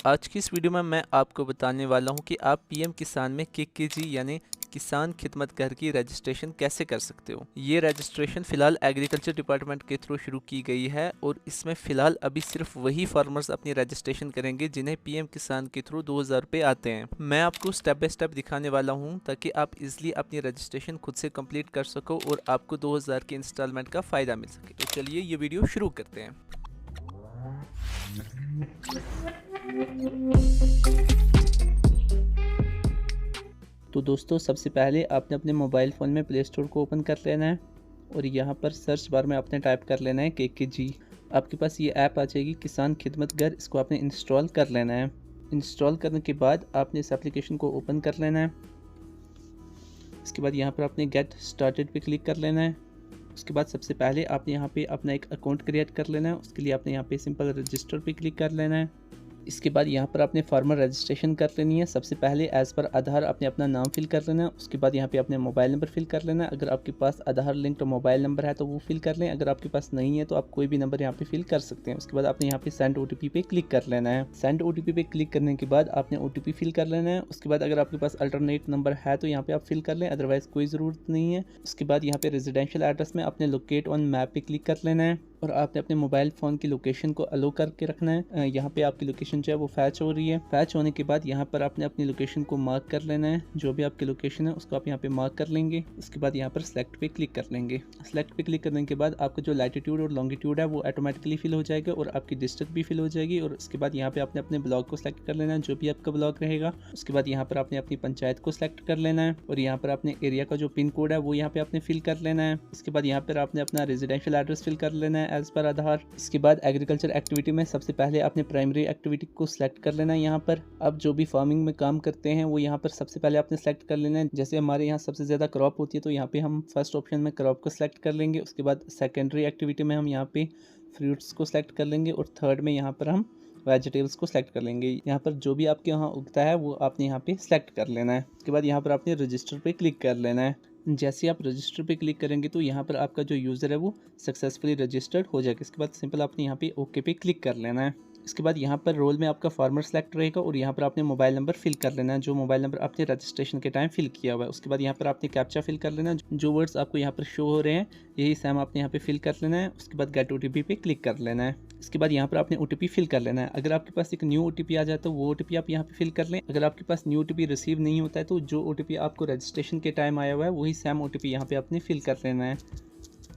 आज की इस वीडियो में मैं आपको बताने वाला हूं कि आप पीएम किसान में केकेजी यानी किसान खिदमत घर की रजिस्ट्रेशन कैसे कर सकते हो। ये रजिस्ट्रेशन फ़िलहाल एग्रीकल्चर डिपार्टमेंट के थ्रू शुरू की गई है और इसमें फ़िलहाल अभी सिर्फ वही फार्मर्स अपनी रजिस्ट्रेशन करेंगे जिन्हें पीएम किसान के थ्रू 2000 रुपये आते हैं। मैं आपको स्टेप बाय स्टेप दिखाने वाला हूँ ताकि आप इजिली अपनी रजिस्ट्रेशन खुद से कंप्लीट कर सको और आपको 2000 के इंस्टॉलमेंट का फ़ायदा मिल सके। तो चलिए ये वीडियो शुरू करते हैं। तो दोस्तों, सबसे पहले आपने अपने मोबाइल फ़ोन में प्ले स्टोर को ओपन कर लेना है और यहाँ पर सर्च बार में आपने टाइप कर लेना है केकेजी। आपके पास ये ऐप आ जाएगी किसान खिदमत घर, इसको आपने इंस्टॉल कर लेना है। इंस्टॉल करने के बाद आपने इस एप्लीकेशन को ओपन कर लेना है। इसके बाद यहाँ पर आपने गेट स्टार्टेड पे क्लिक कर लेना है। उसके बाद सबसे पहले आपने यहाँ पे अपना एक अकाउंट क्रिएट कर लेना है। उसके लिए आपने यहाँ पे सिंपल रजिस्टर पे क्लिक कर लेना है। इसके बाद यहाँ पर आपने फार्मर रजिस्ट्रेशन कर लेनी है। सबसे पहले एज़ पर आधार आपने अपना नाम फिल कर लेना है। उसके बाद यहाँ पे अपने मोबाइल नंबर फिल कर लेना है। अगर आपके पास आधार लिंक्ड मोबाइल नंबर है तो वो फिल कर लें। अगर आपके पास नहीं है तो आप कोई भी नंबर यहाँ पे फिल कर सकते हैं। उसके बाद आपने यहाँ पे सेंड ओटीपी पे क्लिक कर लेना है। सेंड ओटीपी पे क्लिक करने के बाद आपने ओटीपी फिल कर लेना है। उसके बाद अगर आपके पास अल्टरनेट नंबर है तो यहाँ पे आप फिल कर लें, अदरवाइज कोई ज़रूरत नहीं है। उसके बाद यहाँ पे रेजिडेंशियल एड्रेस में आपने लोकेट ऑन मैप पे क्लिक कर लेना है और आपने अपने मोबाइल फ़ोन की लोकेशन को अलो करके रखना है। यहाँ पे आपकी लोकेशन जो है वो फैच हो रही है। फैच होने के बाद यहाँ पर आपने अपनी लोकेशन को मार्क कर लेना है। जो भी आपकी लोकेशन है उसको आप यहाँ पे मार्क कर लेंगे। उसके बाद यहाँ पर सेलेक्ट पे क्लिक कर लेंगे। सेलेक्ट पे क्लिक करने के बाद आपका जो लैटिट्यूड और लॉन्गिट्यूड है वो ऑटोमेटिकली फिल हो जाएगा और आपकी डिस्ट्रिक्ट भी फिल हो जाएगी। और उसके बाद यहाँ पे आपने अपने ब्लॉक को सिलेक्ट कर लेना है, जो भी आपका ब्लॉक रहेगा। उसके बाद यहाँ पर आपने अपनी पंचायत को सिलेक्ट कर लेना है और यहाँ पर अपने एरिया का जो पिन कोड है वो यहाँ पे आपने फिल कर लेना है। इसके बाद यहाँ पर आपने अपना रेजिडेंशियल एड्रेस फिल कर लेना है एज पर आधार। इसके बाद एग्रीकल्चर एक्टिविटी में सबसे पहले आपने प्राइमरी एक्टिविटी को सिलेक्ट कर लेना है। यहाँ पर आप जो भी फार्मिंग में काम करते हैं वो यहाँ पर सबसे पहले आपने सेलेक्ट कर लेना है। जैसे हमारे यहाँ सबसे ज़्यादा क्रॉप होती है तो यहाँ पे हम फर्स्ट ऑप्शन में क्रॉप को सिलेक्ट कर लेंगे। उसके बाद सेकेंडरी एक्टिविटी में हम यहाँ पे फ्रूट्स को सिलेक्ट कर लेंगे और थर्ड में यहाँ पर हम वेजिटेबल्स को सिलेक्ट कर लेंगे। यहाँ पर जो भी आपके यहाँ उगता है वो आपने यहाँ पे सिलेक्ट कर लेना है। उसके बाद यहाँ पर आपने रजिस्टर पे क्लिक कर लेना है। जैसे आप रजिस्टर पे क्लिक करेंगे तो यहाँ पर आपका जो यूज़र है वो सक्सेसफुली रजिस्टर्ड हो जाएगा। इसके बाद सिंपल आपने यहाँ पे ओके पे क्लिक कर लेना है। इसके बाद यहाँ पर रोल में आपका फार्मर सेलेक्ट रहेगा और यहाँ पर आपने मोबाइल नंबर फिल कर लेना है, जो मोबाइल नंबर आपने रजिस्ट्रेशन के टाइम फिल किया हुआ है। उसके बाद यहाँ पर आपने कैप्चा फिल कर लेना है। जो वर्ड्स आपको यहाँ पर शो हो रहे हैं यही सेम आपने यहाँ पे फिल कर लेना है। उसके बाद गेट ओटीपी पे क्लिक कर लेना है। इसके बाद यहाँ पर आपने ओटीपी फिल कर लेना है। अगर आपके पास एक न्यू ओटीपी आ जाए तो वो ओटीपी आप यहाँ पे फिल कर लें। अगर आपके पास न्यू ओटीपी रिसीव नहीं होता है तो जो ओटीपी आपको रजिस्ट्रेशन के टाइम आया हुआ है वही सेम ओटीपी यहाँ पे आपने फिल कर लेना है।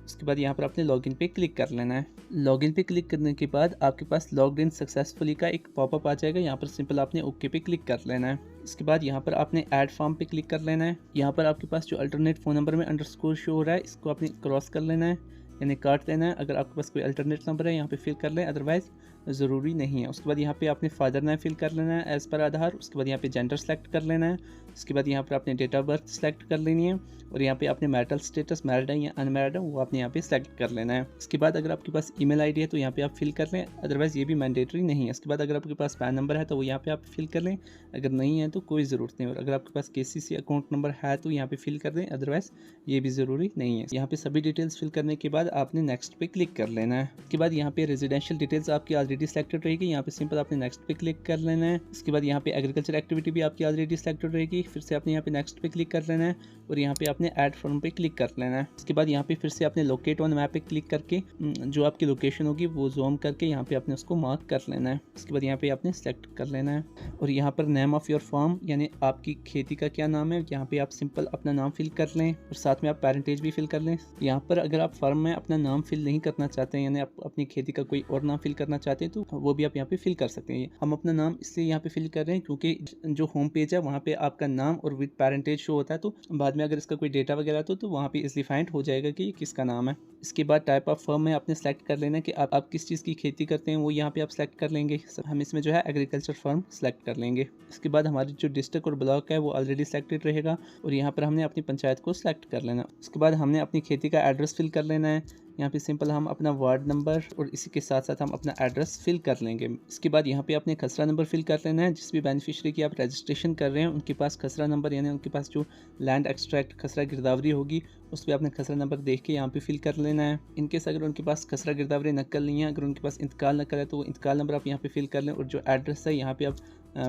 उसके बाद यहाँ पर आपने लॉगिन पे क्लिक कर लेना है। लॉगिन पे क्लिक करने के बाद आपके पास लॉग्ड इन सक्सेसफुली का एक पॉपअप आ जाएगा। यहाँ पर सिंपल आपने ओके पे क्लिक कर लेना है। इसके बाद यहाँ पर आपने ऐड फॉर्म पे क्लिक कर लेना है। यहाँ पर आपके पास जो अल्टरनेट फ़ोन नंबर में अंडरस्कोर शो हो रहा है इसको आपने क्रॉस कर लेना है, यानी काट लेना है। अगर आपके पास कोई अल्टरनेट नंबर है यहाँ पे फिल कर लें, अदरवाइज ज़रूरी नहीं है। उसके बाद यहाँ पे आपने फादर नेम फिल कर लेना है एज़ पर आधार। उसके बाद यहाँ पे जेंडर सेलेक्ट कर लेना है। उसके बाद यहाँ पर आपने डेट ऑफ बर्थ सेलेक्ट कर लेनी है और यहाँ पे आपने मैरिटल स्टेटस मैरिड है या अनमैरिड है वो आपने यहाँ पे सेलेक्ट कर लेना है। इसके बाद अगर आपके पास ईमेल आईडी है तो यहाँ पे आप फिल कर लें, अदरवाइज़ ये भी मैंडेटरी नहीं है। इसके बाद अगर आपके पास पैन नंबर है तो वो यहाँ पे आप फिल कर लें, अगर नहीं है तो कोई ज़रूरत नहीं। और अगर आपके पास केसीसी अकाउंट नंबर है तो यहाँ पे फिल कर दें, अदरवाइज़ ये भी ज़रूरी नहीं है। यहाँ पे सभी डिटेल्स फिल करने के बाद आपने नेक्स्ट पे क्लिक कर लेना है। उसके बाद यहाँ पे रेजिडेंशियल डिटेल्स आपकी ऑलरेडी सेलेक्टेड रहेगी, यहाँ पे सिंपल आपने नेक्स्ट पे क्लिक कर लेना है। इसके बाद यहाँ पे एग्रीकल्चर एक्टिविटी भी आपकी ऑलरेडी सेलेक्टेड रहेगी, फिर से आपने यहाँ पे नेक्स्ट पे क्लिक कर लेना है और यहाँ पे आपने ऐड फॉर्म पे क्लिक कर लेना है। इसके बाद यहाँ पे फिर से आपने लोकेट ऑन मैप पे क्लिक करके जो आपकी लोकेशन होगी वो जूम करके यहाँ पे आपने उसको मार्क कर लेना है। उसके बाद यहाँ पे आपने सेलेक्ट कर लेना है और यहाँ पर नेम ऑफ योर फार्म यानी आपकी खेती का क्या नाम है यहाँ पे आप सिंपल अपना नाम फिल कर लें और साथ में आप पेरेंटेज भी फिल कर लें। यहाँ पर अगर आप फार्म में अपना नाम फिल नहीं करना चाहते हैं यानी आप अपनी खेती का कोई और नाम फिल करना चाहते हैं तो वो भी आप यहाँ पे फिल कर सकते हैं। हम अपना नाम इसलिए यहाँ पे फिल कर रहे हैं क्योंकि जो होम पेज है वहाँ पे आपका नाम और विद पेरेंटेज शो होता है, तो बाद में अगर इसका कोई डेटा वगैरह तो वहाँ पे इजली फाइंड हो जाएगा कि किसका नाम है। इसके बाद टाइप ऑफ फर्म में आपने सेलेक्ट कर लेना कि आप किस चीज़ की खेती करते हैं वो यहाँ पे आप सेलेक्ट कर लेंगे। हम इसमें जो है एग्रीकल्चर फर्म सेलेक्ट कर लेंगे। इसके बाद हमारी जो डिस्ट्रिक्ट और ब्लॉक है वो ऑलरेडी सेलेक्टेड रहेगा और यहाँ पर हमने अपनी पंचायत को सिलेक्ट कर लेना। उसके बाद हमने अपनी खेती का एड्रेस फिल कर लेना है। यहाँ पे सिंपल हम अपना वार्ड नंबर और इसी के साथ साथ हम अपना एड्रेस फिल कर लेंगे। इसके बाद यहाँ पे आपने खसरा नंबर फिल कर लेना है। जिस भी बेनिफिशियरी की आप रजिस्ट्रेशन कर रहे हैं उनके पास खसरा नंबर यानी उनके पास जो लैंड एक्सट्रैक्ट खसरा गिरदावरी होगी उस पर आपने खसरा नंबर देख के यहाँ पे फिल कर लेना है। इनकेस अगर उनके पास खसरा गिरदावरी नकल नहीं है, अगर उनके पास इंतकाल नकल है तो इंतकाल नंबर आप यहाँ पे फिल कर लें और जो एड्रेस है यहाँ पे आप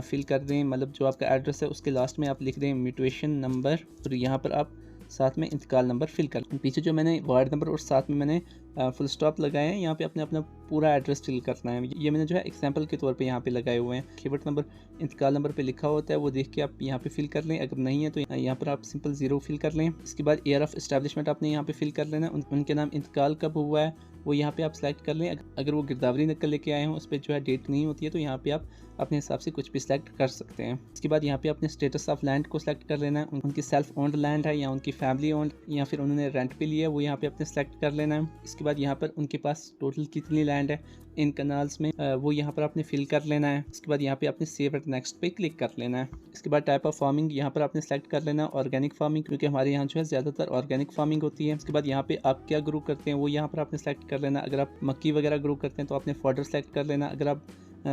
फिल कर दें, मतलब जो आपका एड्रेस है उसके लास्ट में आप लिख दें म्यूटेशन नंबर और यहाँ पर आप साथ में इंतकाल नंबर फिल कर लें। पीछे जो मैंने वार्ड नंबर और साथ में मैंने फुल स्टॉप लगाए हैं यहाँ पे अपने अपना पूरा एड्रेस फिल करना है। ये मैंने जो है एग्जांपल के तौर पे यहाँ पे लगाए हुए हैं। कीवर्ड नंबर इंतकाल नंबर पे लिखा होता है वो देख के आप यहाँ पे फिल कर लें, अगर नहीं है तो यहाँ पर आप सिंपल 0 फिल कर लें। इसके बाद ईयर ऑफ एस्टैब्लिशमेंट आपने यहाँ पे फिल कर लेना है, उनके नाम इंतकाल कब हुआ है वो यहाँ पे आप सेलेक्ट कर लें। अगर वो गिरदावरी नकल लेके आए हों उस पर जो है डेट नहीं होती है तो यहाँ पे आप अपने हिसाब से कुछ भी सिलेक्ट कर सकते हैं। इसके बाद यहाँ पे अपने स्टेटस ऑफ लैंड को सिलेक्ट कर लेना है, उनकी सेल्फ ओन्ड लैंड है या उनकी फैमिली ओन्ड या फिर उन्होंने रेंट पे लिया है वो यहाँ पे अपने सेलेक्ट कर लेना है। इसके बाद यहाँ पर उनके पास टोटल कितनी लैंड है इन कनाल्स में वो यहाँ पर आपने फिल कर लेना है। इसके बाद यहाँ पे आपने सेव एट नेक्स्ट पे क्लिक कर लेना है। इसके बाद टाइप ऑफ फार्मिंग यहाँ पर आपने सेलेक्ट कर लेना है ऑर्गेनिक फार्मिंग, क्योंकि हमारे यहाँ जो है ज़्यादातर ऑर्गेनिक फार्मिंग होती है। इसके बाद यहाँ पे आप क्या ग्रो करते हैं वो यहाँ पर आपने सेलेक्ट कर लेना। अगर आप मक्की वगैरह ग्रो करते हैं तो आपने फॉडर सेलेक्ट कर लेना। अगर आप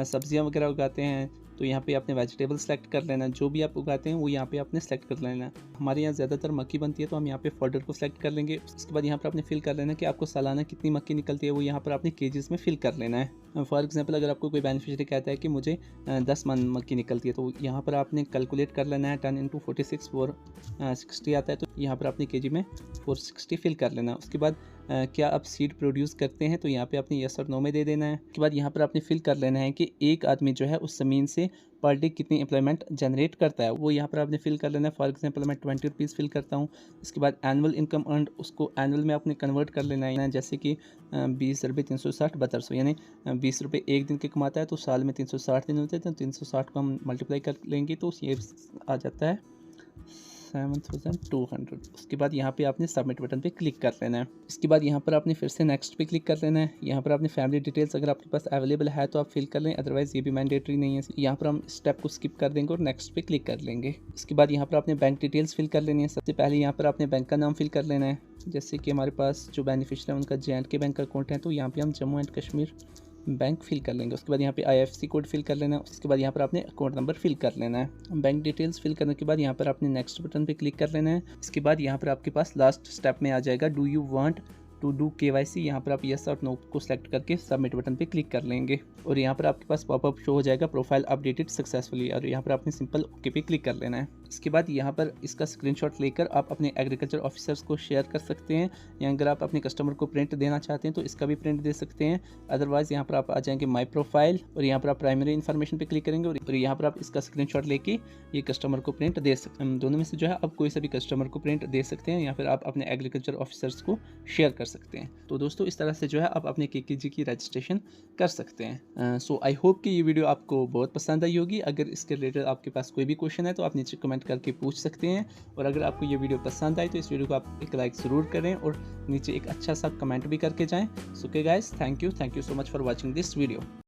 सब्जियाँ वगैरह उगाते हैं तो यहाँ पे आपने वेजिटेबल सेलेक्ट कर लेना। जो भी आप उगाते हैं वो यहाँ पे आपने सेलेक्ट कर लेना। हमारे यहाँ ज़्यादातर मक्की बनती है तो हम यहाँ पे फॉडर को सेलेक्ट कर लेंगे। उसके बाद यहाँ पर आपने फिल कर लेना कि आपको सालाना कितनी मक्की निकलती है वो यहाँ पर आपने केजीज़ में फिल कर लेना है। फॉर एग्जांपल अगर आपको कोई बेनिफिशियरी कहता है कि मुझे 10 मन मक्की निकलती है तो यहाँ पर आपने कैलकुलेट कर लेना है 10 × 46 460 आता है तो यहाँ पर आपने केजी में 460 फिल कर लेना। उसके बाद क्या आप सीड प्रोड्यूस करते हैं तो यहाँ पे आपने यस और नो में दे देना है। उसके बाद यहाँ पर आपने फिल कर लेना है कि एक आदमी जो है उस ज़मीन से पर डे कितनी एम्प्लॉयमेंट जनरेट करता है वो यहाँ पर आपने फिल कर लेना है। फॉर एग्जांपल मैं 20 रुपीज़ फिल करता हूँ। इसके बाद एनुअल इनकम अर्न उसको एनुअल में आपने कन्वर्ट कर लेना है, जैसे कि 20 रुपये 360 7200 यानी 20 रुपये एक दिन के कमाता है तो साल में 360 दिन होते हैं तो 360 को हम मल्टीप्लाई कर लेंगे तो ये आ जाता है 7200। उसके बाद यहाँ पे आपने सबमिट बटन पे क्लिक कर लेना है। इसके बाद यहाँ पर आपने फिर से नेक्स्ट पे क्लिक कर लेना है। यहाँ पर आपने फैमिली डिटेल्स अगर आपके पास अवेलेबल है तो आप फिल कर लें, अदरवाइज़ ये भी मैंडेटरी नहीं है। यहाँ पर हम स्टेप को स्किप कर देंगे और नेक्स्ट पे क्लिक कर लेंगे। इसके बाद यहाँ पर आपने बैंक डिटेल्स फिल कर लेनी है। सबसे पहले यहाँ पर आपने बैंक का नाम फिल कर लेना है। जैसे कि हमारे पास जो बेनिफिशियरी है उनका JNK बैंक अकाउंट है तो यहाँ पर हम Jammu and Kashmir bank fill कर लेंगे। उसके बाद यहाँ पे IFSC कोड फिल कर लेना है। उसके बाद यहाँ पर आपने अकाउंट नंबर फिल कर लेना है। बैंक डिटेल्स फिल करने के बाद यहाँ पर आपने नेक्स्ट बटन पे क्लिक कर लेना है। इसके बाद यहाँ पर आपके पास लास्ट स्टेप में आ जाएगा do you want to do KYC। यहाँ पर आप यस और नो को सिलेक्ट करके सबमिट बटन पे क्लिक कर लेंगे और यहाँ पर आपके पास पॉपअप शो हो जाएगा प्रोफाइल अपडेटेड सक्सेसफुली और यहाँ पर आपने सिंपल ओके पे क्लिक कर लेना है। इसके बाद यहाँ पर इसका स्क्रीनशॉट लेकर आप अपने एग्रीकल्चर ऑफिसर्स को शेयर कर सकते हैं या अगर आप अपने कस्टमर को प्रिंट देना चाहते हैं तो इसका भी प्रिंट दे सकते हैं। अदरवाइज़ यहाँ पर आप आ जाएंगे माई प्रोफाइल और यहाँ पर आप प्राइमरी इन्फॉर्मेशन पे क्लिक करेंगे और यहाँ पर आप इसका स्क्रीनशॉट लेके ये कस्टमर को प्रिंट दे सकते हैं। दोनों में से जो है आप कोई सा भी कस्टमर को प्रिंट दे सकते हैं या फिर आप अपने एग्रीकल्चर ऑफिसर्स को शेयर कर सकते हैं। तो दोस्तों इस तरह से जो है आप अपने KKG की रजिस्ट्रेशन कर सकते हैं। सो आई होप कि ये वीडियो आपको बहुत पसंद आई होगी। अगर इसके रिलेटेड आपके पास कोई भी क्वेश्चन है तो आप नीचे कमेंट करके पूछ सकते हैं और अगर आपको ये वीडियो पसंद आए तो इस वीडियो को आप एक लाइक ज़रूर करें और नीचे एक अच्छा सा कमेंट भी करके जाएं। So okay guys, thank you so much for watching this video.